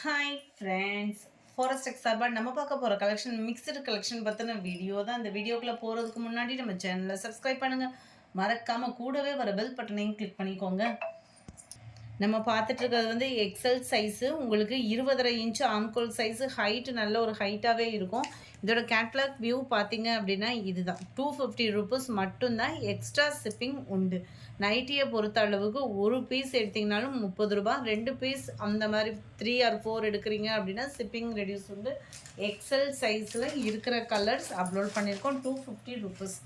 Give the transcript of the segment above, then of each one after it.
Hi friends, forest X சார்பாக நம்ம பார்க்க போகிற கலெக்ஷன் மிக்சடு கலெக்ஷன் பற்றின வீடியோ தான். இந்த வீடியோக்குள்ளே போகிறதுக்கு முன்னாடி நம்ம சேனலை சப்ஸ்கிரைப் பண்ணுங்கள். மறக்காமல் கூடவே வர பெல் பட்டனையும் கிளிக் பண்ணிக்கோங்க. நம்ம பார்த்துட்டு இருக்கிறது வந்து எக்ஸல் சைஸு, உங்களுக்கு 20.5 இன்ச்சு ஆம்கோல் சைஸு, ஹைட்டு நல்ல ஒரு ஹைட்டாகவே இருக்கும். இதோட கேட்லாக் வியூ பார்த்தீங்க அப்படின்னா இதுதான். 250 ருபீஸ் மட்டும்தான், எக்ஸ்ட்ரா ஷிப்பிங் உண்டு. நைட்டியை பொறுத்த அளவுக்கு ஒரு பீஸ் எடுத்திங்கனாலும் 30 ரூபா, 2 பீஸ் அந்த மாதிரி 3 or 4 எடுக்கிறீங்க அப்படின்னா ஷிப்பிங் ரெடியூஸ் உண்டு. எக்ஸல் சைஸில் இருக்கிற கலர்ஸ் அப்லோட் பண்ணியிருக்கோம். 250 ருபீஸ்.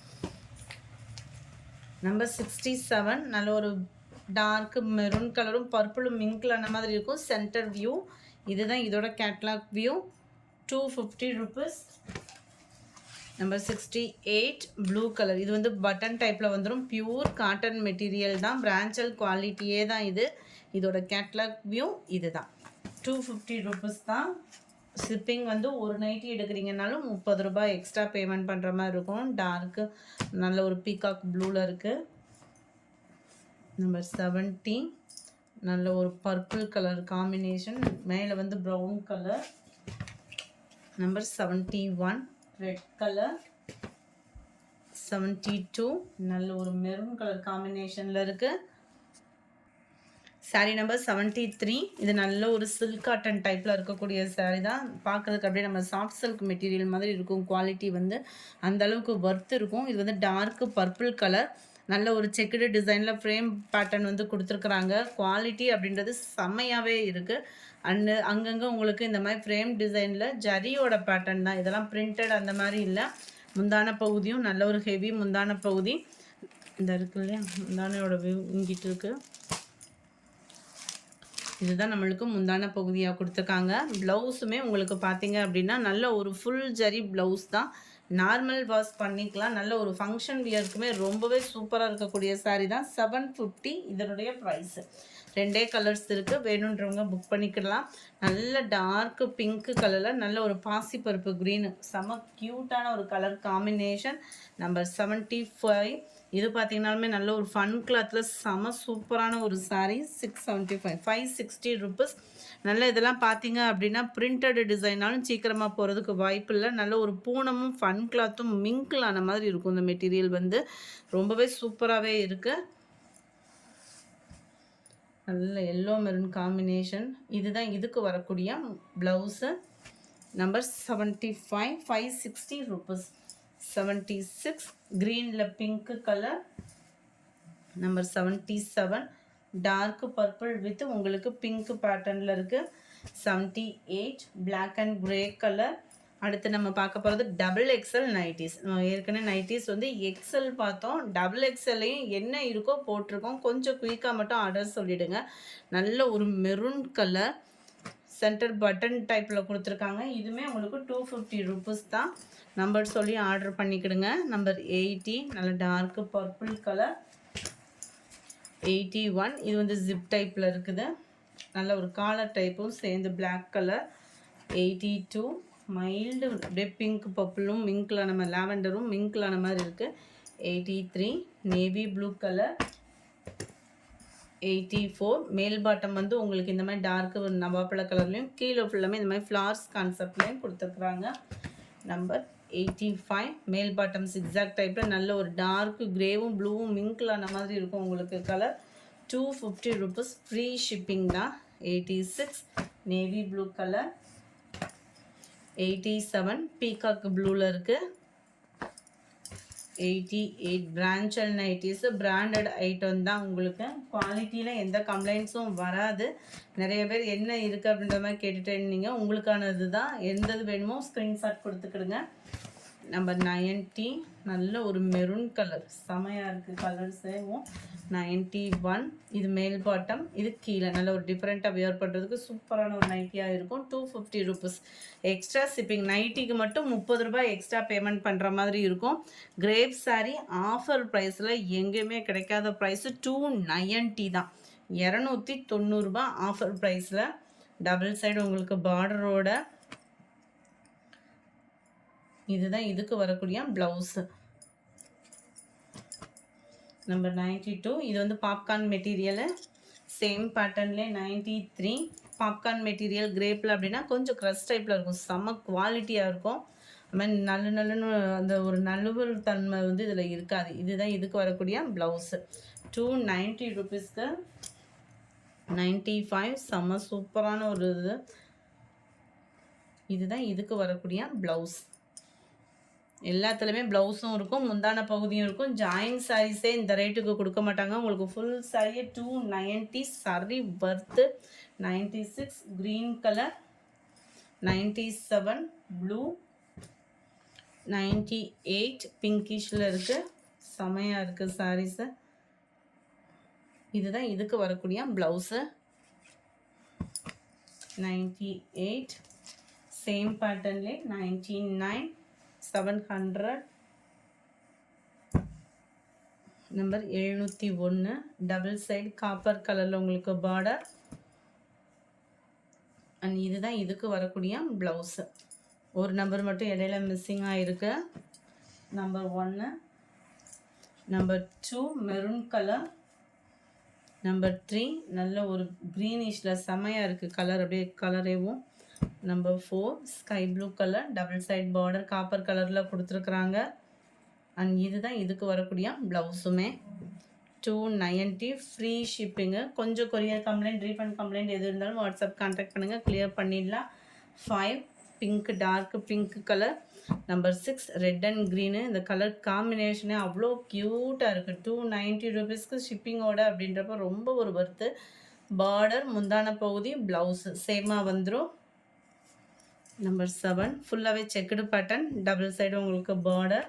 நம்பர் 67 நல்ல ஒரு டார்க் மெரூன் கலரும் பர்பிளும் மிங்கில் அந்த மாதிரி இருக்கும். சென்டர் வியூ இதுதான். இதோட catalogue view 250 rupees. Number 68 blue colour. இது வந்து பட்டன் டைப்பில் வந்துடும். பியூர் காட்டன் மெட்டீரியல் தான், பிரான்ச்சல் குவாலிட்டியே தான் இது. இதோட கேட்லாக் வியூ இதுதான். 250 ருபீஸ் தான். ஷிப்பிங் வந்து ஒரு நைட்டி எடுக்கிறீங்கனாலும் 30 ரூபாய் எக்ஸ்ட்ரா பேமெண்ட் பண்ணுற மாதிரி இருக்கும். டார்க்கு நல்ல ஒரு பீகாக் ப்ளூவில் இருக்குது. நம்பர் 70 நல்ல ஒரு பர்பிள் கலர் காம்பினேஷன், மேலே வந்து brown colour. Number 71 red colour. 72 நல்ல ஒரு மெரூன் கலர் காம்பினேஷனில் இருக்குது. சாரீ நம்பர் 73 இது நல்ல ஒரு சில்க் காட்டன் டைப்பில் இருக்கக்கூடிய சாரீ தான். பார்க்குறதுக்கு அப்படியே நம்ம சாஃப்ட் சில்க் மெட்டீரியல் மாதிரி இருக்கும். குவாலிட்டி வந்து அந்தளவுக்கு ஒர்த் இருக்கும். இது வந்து டார்க்கு பர்பிள் கலர், நல்ல ஒரு செக்குடு டிசைனில் ஃப்ரேம் பேட்டர்ன் வந்து கொடுத்துருக்குறாங்க. குவாலிட்டி அப்படின்றது செம்மையாகவே இருக்குது. அண்டு அங்கங்கே உங்களுக்கு இந்த மாதிரி ஃப்ரேம் டிசைனில் ஜரியோட பேட்டர்ன் தான். இதெல்லாம் பிரிண்டட் அந்த மாதிரி இல்லை. முந்தான பகுதியும் நல்ல ஒரு ஹெவி முந்தான பகுதி இந்த இருக்கு இல்லையா, முந்தானையோட வியூ இங்கிட்டு இருக்குது. இதுதான் நம்மளுக்கு முந்தான பகுதியாக கொடுத்துருக்காங்க. ப்ளவுஸுமே உங்களுக்கு பார்த்தீங்க அப்படின்னா நல்ல ஒரு ஃபுல் ஜரி ப்ளவுஸ் தான். நார்மல் வாஷ் பண்ணிக்கலாம். நல்ல ஒரு ஃபங்க்ஷன் வியருக்குமே ரொம்பவே சூப்பராக இருக்கக்கூடிய சாரீ தான். 750 இதனுடைய ப்ரைஸு. 2 கலர்ஸ் இருக்குது, வேணுன்றவங்க புக் பண்ணிக்கலாம். நல்ல டார்க்கு பிங்க்கு கலரில் நல்ல ஒரு பாசிப்பருப்பு க்ரீனு, செம க்யூட்டான ஒரு கலர் காம்பினேஷன். நம்பர் 75 இது பார்த்தீங்கன்னாலுமே நல்ல ஒரு ஃபன் கிளாத்தில் செம சூப்பரான ஒரு சாரீ. 675 560 ருபீஸ். நல்ல இதெல்லாம் பார்த்தீங்க அப்படின்னா பிரிண்டட் டிசைனாலும் சீக்கிரமாக போகிறதுக்கு வாய்ப்பு இல்லை. நல்ல ஒரு பூனமும் ஃபன் கிளாத்தும் மிங்கிள் ஆன மாதிரி இருக்கும். இந்த மெட்டீரியல் வந்து ரொம்பவே சூப்பராகவே இருக்குது. நல்ல எல்லோ மெரூன் காம்பினேஷன். இதுதான் இதுக்கு வரக்கூடிய ப்ளவுஸு. Number 75 560 rupees. 76 க்ரீனில் pink colour. Number 77 dark purple with உங்களுக்கு பிங்க் பேட்டர்னில் இருக்குது. 78 பிளாக் அண்ட் கிரே கலர். அடுத்து நம்ம பார்க்க போகிறது டபுள் எக்ஸல் நைட்டிஸ். ஏற்கனவே நைட்டிஸ் வந்து எக்ஸல் பார்த்தோம். டபுள் எக்ஸல்லையும் என்ன இருக்கோ போட்டிருக்கோம். கொஞ்சம் குயிக்காக மட்டும் ஆர்டர் சொல்லிவிடுங்க. நல்ல ஒரு மெரூன் கலர் சென்டர் பட்டன் டைப்பில் கொடுத்துருக்காங்க. இதுவுமே உங்களுக்கு 250 ருபீஸ் தான். நம்பர் சொல்லி ஆர்டர் பண்ணிக்கிடுங்க. நம்பர் 80 நல்ல டார்க்கு பர்பிள் கலர். 81 இது வந்து ஜிப் டைப்பில் இருக்குது. நல்ல ஒரு காலர் டைப்பும் சேர்ந்து பிளாக் கலர். 82 மைல்டு அப்படியே பிங்க் பர்பிளும் மிங்கில் நம்ம லாவெண்டரும் மிங்கிலான மாதிரி இருக்குது. 83 நேவி ப்ளூ கலர். 84 மேல் பாட்டம் வந்து உங்களுக்கு இந்த மாதிரி டார்க்கு நவாப்பழ கலர்லேயும் கீழே ஃபுல்லாமே இந்த மாதிரி ஃப்ளார்ஸ் கான்செப்ட்லேயும் கொடுத்துருக்குறாங்க. நம்பர் 85 மேல் பாட்டம் சிக்ஸாக் டைப்பில் நல்ல ஒரு டார்க்கு கிரேவும் ப்ளூவும் மிங்கிலான மாதிரி இருக்கும் உங்களுக்கு கலர். 250 ருபீஸ். ஃப்ரீ ஷிப்பிங் தான். 86 நேவி ப்ளூ கலர். 87 பீகாக் ப்ளூவில் இருக்குது. 88 பிரான்ச்சல் நைட்டிஸு. பிராண்டட் ஐட்டம் தான். உங்களுக்கு குவாலிட்டியில் எந்த கம்ப்ளைண்ட்ஸும் வராது. நிறைய பேர் என்ன இருக்குது அப்படின்ற மாதிரி கேட்டுகிட்டே இருந்தீங்க. உங்களுக்கானது தான். எந்தது வேணுமோ ஸ்க்ரீன்ஷாட் கொடுத்துக்கிடுங்க. நம்பர் 90 நல்ல ஒரு மெரூன் கலர், செமையாக இருக்குது கலர்ஸேவும். 91 இது மேல் பாட்டம், இது கீழே. நல்ல ஒரு டிஃப்ரெண்ட்டாக வியர் பண்ணுறதுக்கு சூப்பரான ஒரு நைட்டியாக இருக்கும். 250 ருபீஸ். Extra shipping. நைட்டிக்கு மட்டும் 30 ரூபாய் எக்ஸ்ட்ரா பேமெண்ட் பண்ணுற மாதிரி இருக்கும். கிரேப் சாரீ ஆஃபர் ப்ரைஸில் எங்கேயுமே கிடைக்காத ப்ரைஸு 290 தான். 290 ரூபா ஆஃபர் ப்ரைஸில். டபுள் சைடு உங்களுக்கு பார்டரோட. இதுதான் இதுக்கு வரக்கூடிய ப்ளவுஸு. நம்பர் 92 இது வந்து பாப்கார்ன் மெட்டீரியலு. சேம் பேட்டர்ன்லேயே 93 பாப்கார்ன் மெட்டீரியல் கிரேப்பில் அப்படின்னா கொஞ்சம் க்ரஷ் டைப்பில் இருக்கும், செம்ம குவாலிட்டியாக இருக்கும். அது மாதிரி நல்லுன்னு அந்த ஒரு நழுவல் தன்மை வந்து இதில் இருக்காது. இதுதான் இதுக்கு வரக்கூடிய ப்ளவுஸு. 290 ருபீஸ்க்கு 95 செம்ம சூப்பரான ஒரு இது. இதுதான் இதுக்கு வரக்கூடிய ப்ளவுஸ். எல்லாத்துலேயுமே ப்ளவுஸும் இருக்கும், முந்தான பகுதியும் இருக்கும். ஜாயின் சாரீஸே இந்த ரேட்டுக்கு கொடுக்க மாட்டாங்க. உங்களுக்கு ஃபுல் சாரியே 290. Sari worth 96 green colour, 97 blue, 98 பிங்கிஷில் இருக்குது. செமையாக இருக்குது சாரீஸு. இதுதான் இதுக்கு வரக்கூடிய ப்ளவுஸு. 98 சேம் பேட்டர்ன்லே 99 700 நம்பர் 701 டபுள் சைடு காப்பர் கலரில் உங்களுக்கு பார்டர். அண்ட் இதுதான் இதுக்கு வரக்கூடிய ப்ளவுஸு. ஒரு நம்பர் மட்டும் இடையில மிஸ்ஸிங் ஆகிருக்கு. Number 1. Number 2 maroon colour. Number 3 நல்ல ஒரு க்ரீனிஷில் செமையாக இருக்குது கலர், அப்படியே கலரேவும். Number 4 sky blue colour, double side border copper கலரில் கொடுத்துருக்குறாங்க. அண்ட் இதுதான் இதுக்கு வரக்கூடிய ப்ளவுஸுமே. 290 ஃப்ரீ ஷிப்பிங்கு. கொஞ்சம் கொரியர் கம்ப்ளைண்ட், ரீஃபண்ட் கம்ப்ளைண்ட் எது இருந்தாலும் வாட்ஸ்அப் கான்டாக்ட் பண்ணுங்கள், கிளியர் பண்ணிடலாம். 5 pink, dark pink colour. Number 6 red and green. இந்த கலர் காம்பினேஷனே அவ்வளோ க்யூட்டாக இருக்குது. 290 ருபீஸ்க்கு ஷிப்பிங்கோட அப்படின்றப்ப ரொம்ப ஒரு வர்த்து. பார்டர், முந்தான பகுதி, ப்ளவுஸு சேமாக வந்துடும். நம்பர் 7 ஃபுல்லாகவே செக்குடு பேட்டர்ன், டபுள் சைடு உங்களுக்கு பார்டர்.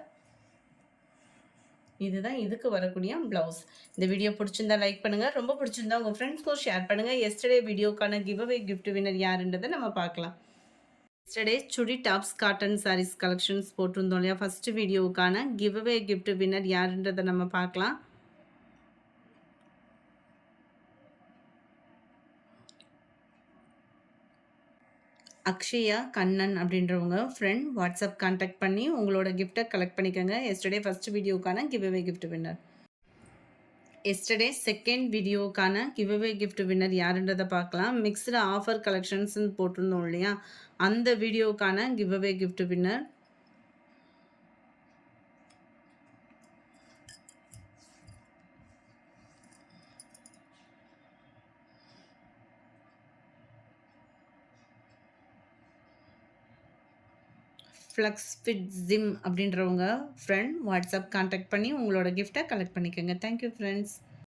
இதுதான் இதுக்கு வரக்கூடிய ப்ளவுஸ். இந்த வீடியோ பிடிச்சிருந்தா லைக் பண்ணுங்கள், ரொம்ப பிடிச்சிருந்தா உங்கள் ஃப்ரெண்ட்ஸ்க்கும் ஷேர் பண்ணுங்கள். எஸ்டர்டே வீடியோக்கான கிவ்அவே கிஃப்ட் வின்னர் யாருன்றதை நம்ம பார்க்கலாம். எஸ்டர்டே சுடி டாப்ஸ் காட்டன் சாரீஸ் கலெக்ஷன்ஸ் போட்டிருந்தோம் இல்லையா, ஃபஸ்ட்டு வீடியோவுக்கான கிவ்அவே கிஃப்ட் வின்னர் யாருன்றதை நம்ம பார்க்கலாம். அக்ஷயா கண்ணன் அப்படின்றவங்க ஃப்ரெண்ட் வாட்ஸ்அப் கான்டாக்ட் பண்ணி உங்களோட கிஃப்ட்டை கலெக்ட் பண்ணிக்கோங்க. எஸ்டர்டே ஃபஸ்ட் வீடியோக்கான giveaway gift winner. Yesterday second வீடியோக்கான கிவ்அவே கிஃப்ட் வின்னர் யாருன்றதை பார்க்கலாம். மிக்ஸ்டு ஆஃபர் கலெக்ஷன்ஸ்னு போட்டிருந்தோம் இல்லையா, அந்த வீடியோக்கான giveaway gift winner. Flux fit gym அப்படின்றவங்க ஃப்ரெண்ட் வாட்ஸ்அப் கான்டாக்ட் பண்ணி உங்களோட கிஃப்ட்டை கலெக்ட் பண்ணிக்கோங்க. Thank you friends.